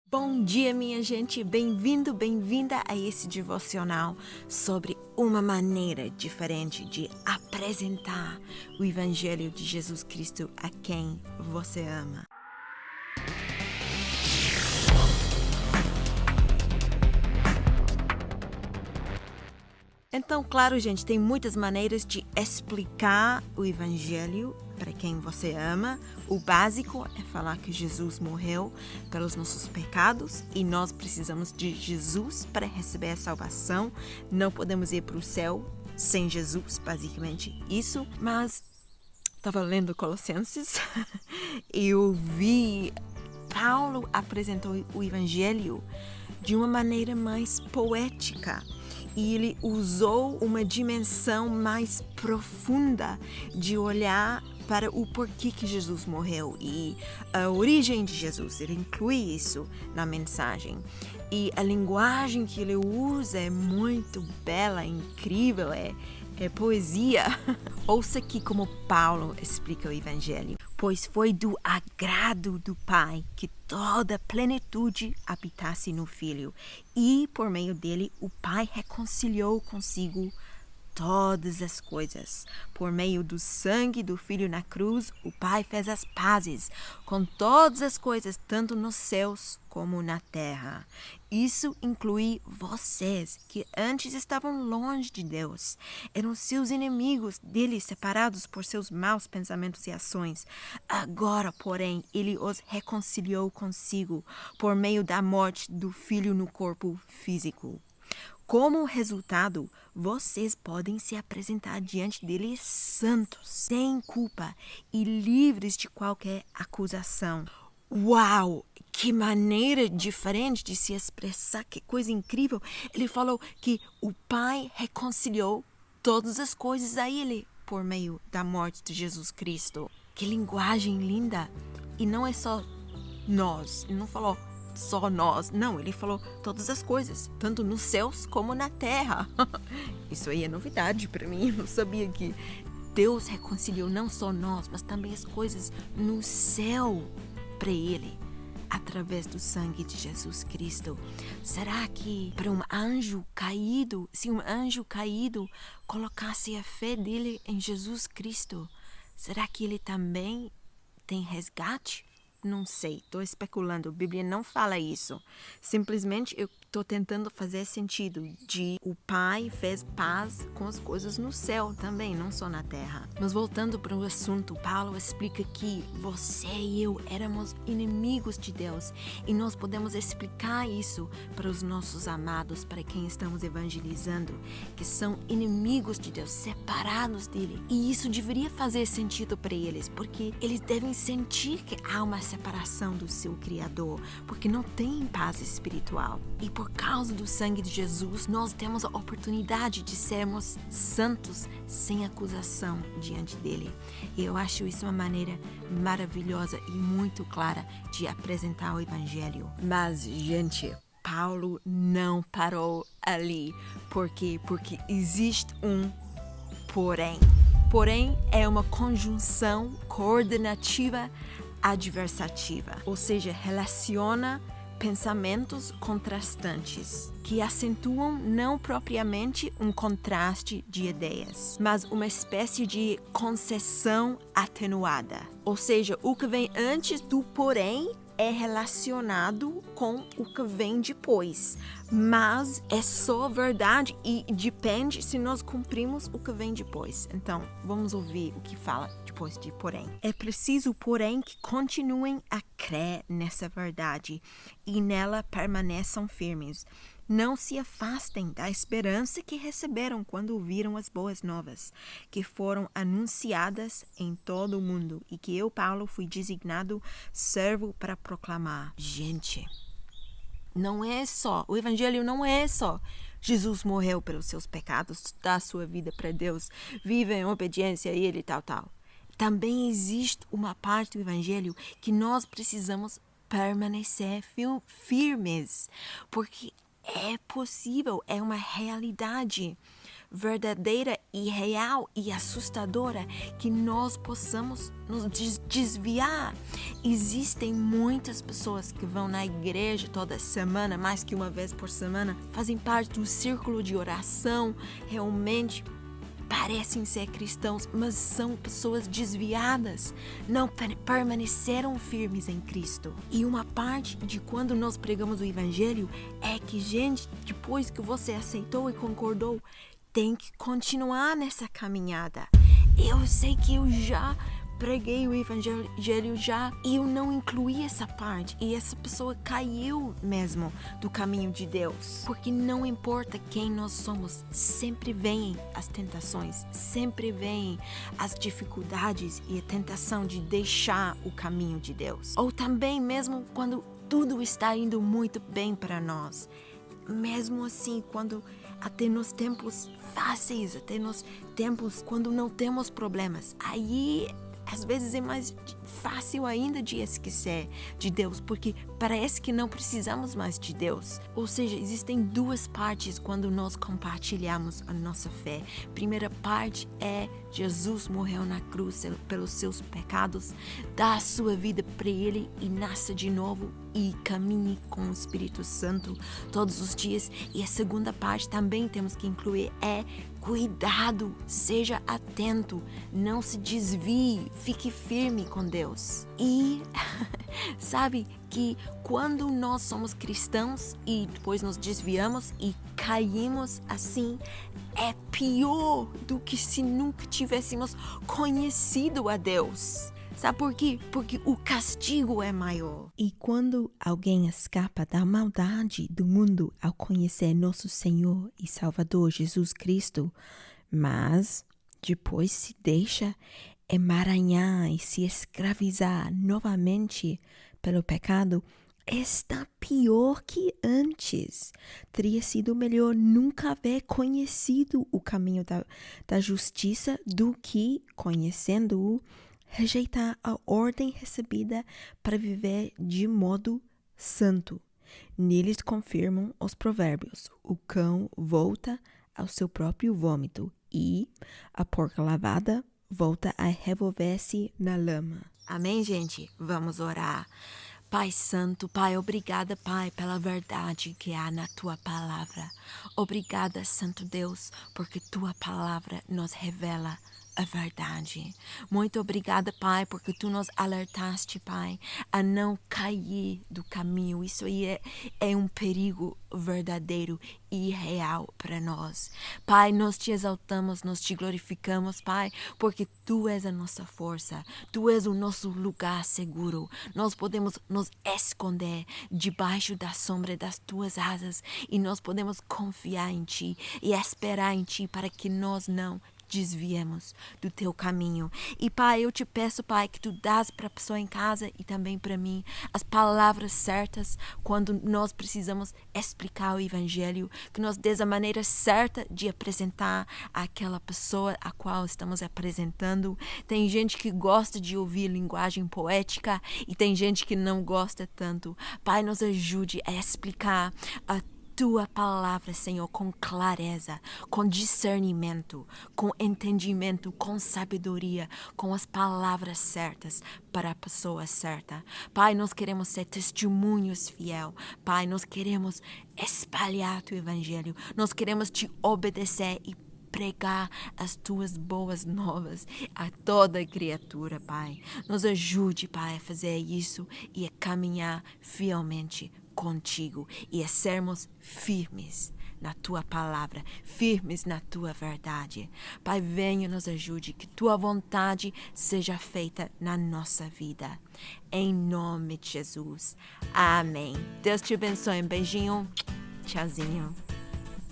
Bom dia, minha gente! Bem-vindo, bem-vinda a esse devocional sobre uma maneira diferente de apresentar o Evangelho de Jesus Cristo a quem você ama. Então, claro, gente, tem muitas maneiras de explicar o Evangelho para quem você ama. O básico é falar que Jesus morreu pelos nossos pecados e nós precisamos de Jesus para receber a salvação. Não podemos ir para o céu sem Jesus, basicamente isso. Mas estava lendo Colossenses e eu vi Paulo apresentou o Evangelho de uma maneira mais poética. E ele usou uma dimensão mais profunda de olhar para o porquê que Jesus morreu e a origem de Jesus. Ele inclui isso na mensagem. E a linguagem que ele usa é muito bela, incrível, é poesia. Ouça aqui como Paulo explica o Evangelho. Pois foi do agrado do Pai que toda plenitude habitasse no Filho, e por meio dele o Pai reconciliou consigo todas as coisas. Por meio do sangue do Filho na cruz, o Pai fez as pazes com todas as coisas, tanto nos céus como na terra. Isso inclui vocês, que antes estavam longe de Deus. Eram seus inimigos, dele separados por seus maus pensamentos e ações. Agora, porém, ele os reconciliou consigo por meio da morte do Filho no corpo físico. Como resultado, vocês podem se apresentar diante dele santos, sem culpa e livres de qualquer acusação. Uau! Que maneira diferente de se expressar, que coisa incrível. Ele falou que o Pai reconciliou todas as coisas a ele por meio da morte de Jesus Cristo. Que linguagem linda! E não é só nós, ele não falou só nós. Não, ele falou todas as coisas, tanto nos céus como na terra. Isso aí é novidade para mim. Eu não sabia que Deus reconciliou não só nós, mas também as coisas no céu para ele, através do sangue de Jesus Cristo. Será que para um anjo caído, se um anjo caído colocasse a fé dele em Jesus Cristo, será que ele também tem resgate? Não sei, estou especulando, a Bíblia não fala isso. Simplesmente eu estou tentando fazer sentido de o Pai fez paz com as coisas no céu também, não só na terra. Mas voltando para o assunto, Paulo explica que você e eu éramos inimigos de Deus e nós podemos explicar isso para os nossos amados, para quem estamos evangelizando, que são inimigos de Deus, separados dele. E isso deveria fazer sentido para eles, porque eles devem sentir que há uma separação do seu Criador, porque não tem paz espiritual. E por causa do sangue de Jesus, nós temos a oportunidade de sermos santos sem acusação diante dele. E eu acho isso uma maneira maravilhosa e muito clara de apresentar o Evangelho. Mas, gente, Paulo não parou ali. Por quê? Porque existe um porém. Porém, é uma conjunção coordenativa adversativa, ou seja, relaciona pensamentos contrastantes, que acentuam não propriamente um contraste de ideias, mas uma espécie de concessão atenuada. Ou seja, o que vem antes do porém é relacionado com o que vem depois, mas é só verdade e depende se nós cumprimos o que vem depois. Então, vamos ouvir o que fala depois de porém. É preciso, porém, que continuem a crer nessa verdade e nela permaneçam firmes. Não se afastem da esperança que receberam quando ouviram as boas novas, que foram anunciadas em todo o mundo e que eu, Paulo, fui designado servo para proclamar. Gente, o Evangelho não é só Jesus morreu pelos seus pecados, dá a sua vida para Deus, vive em obediência a Ele e tal. Também existe uma parte do Evangelho que nós precisamos permanecer firmes, porque é possível, é uma realidade. verdadeira e real e assustadora que nós possamos nos desviar. Existem muitas pessoas que vão na igreja toda semana, mais que uma vez por semana, fazem parte do círculo de oração, realmente parecem ser cristãos, mas são pessoas desviadas, não permaneceram firmes em Cristo. E uma parte de quando nós pregamos o Evangelho é que, gente, depois que você aceitou e concordou, tem que continuar nessa caminhada. Eu sei que eu já preguei o Evangelho e eu não incluí essa parte. E essa pessoa caiu mesmo do caminho de Deus. Porque não importa quem nós somos, sempre vêm as tentações, sempre vêm as dificuldades e a tentação de deixar o caminho de Deus. Ou também mesmo quando tudo está indo muito bem para nós. Mesmo assim, quando até nos tempos fáceis, até nos tempos quando não temos problemas, aí às vezes é mais fácil ainda de esquecer de Deus, porque parece que não precisamos mais de Deus. Ou seja, existem duas partes quando nós compartilhamos a nossa fé. Primeira parte é Jesus morreu na cruz pelos seus pecados, dá a sua vida para Ele e nasça de novo e caminhe com o Espírito Santo todos os dias. E a segunda parte também temos que incluir é cuidado, seja atento, não se desvie, fique firme com Deus. E sabe que quando nós somos cristãos e depois nos desviamos e caímos assim, é pior do que se nunca tivéssemos conhecido a Deus. Sabe por quê? Porque o castigo é maior. E quando alguém escapa da maldade do mundo ao conhecer nosso Senhor e Salvador Jesus Cristo, mas depois se deixa emaranhar e se escravizar novamente pelo pecado, está pior que antes. Teria sido melhor nunca haver conhecido o caminho da justiça do que, conhecendo-o, rejeitar a ordem recebida para viver de modo santo. Neles confirmam os provérbios: o cão volta ao seu próprio vômito e a porca lavada volta a revolver-se na lama. Amém, gente? Vamos orar. Pai Santo, Pai, obrigada, Pai, pela verdade que há na Tua Palavra. Obrigada, Santo Deus, porque Tua Palavra nos revela a verdade. Muito obrigada, Pai, porque Tu nos alertaste, Pai, a não cair do caminho. Isso aí é um perigo verdadeiro e real para nós. Pai, nós Te exaltamos, nós Te glorificamos, Pai, porque Tu és a nossa força, Tu és o nosso lugar seguro. Nós podemos nos esconder debaixo da sombra das Tuas asas e nós podemos confiar em Ti e esperar em Ti para que nós não desviemos do Teu caminho. E Pai, eu Te peço, Pai, que Tu dás para a pessoa em casa e também para mim as palavras certas quando nós precisamos explicar o Evangelho, que nós dês a maneira certa de apresentar àquela pessoa a qual estamos apresentando. Tem gente que gosta de ouvir linguagem poética e tem gente que não gosta tanto. Pai, nos ajude a explicar a Tua palavra, Senhor, com clareza, com discernimento, com entendimento, com sabedoria, com as palavras certas para a pessoa certa. Pai, nós queremos ser testemunhos fiel. Pai, nós queremos espalhar Teu Evangelho. Nós queremos Te obedecer e pregar as Tuas boas novas a toda criatura, Pai. Nos ajude, Pai, a fazer isso e a caminhar fielmente contigo e a sermos firmes na Tua palavra, firmes na Tua verdade. Pai, venha, nos ajude, que Tua vontade seja feita na nossa vida. Em nome de Jesus. Amém. Deus te abençoe. Um beijinho. Tchauzinho.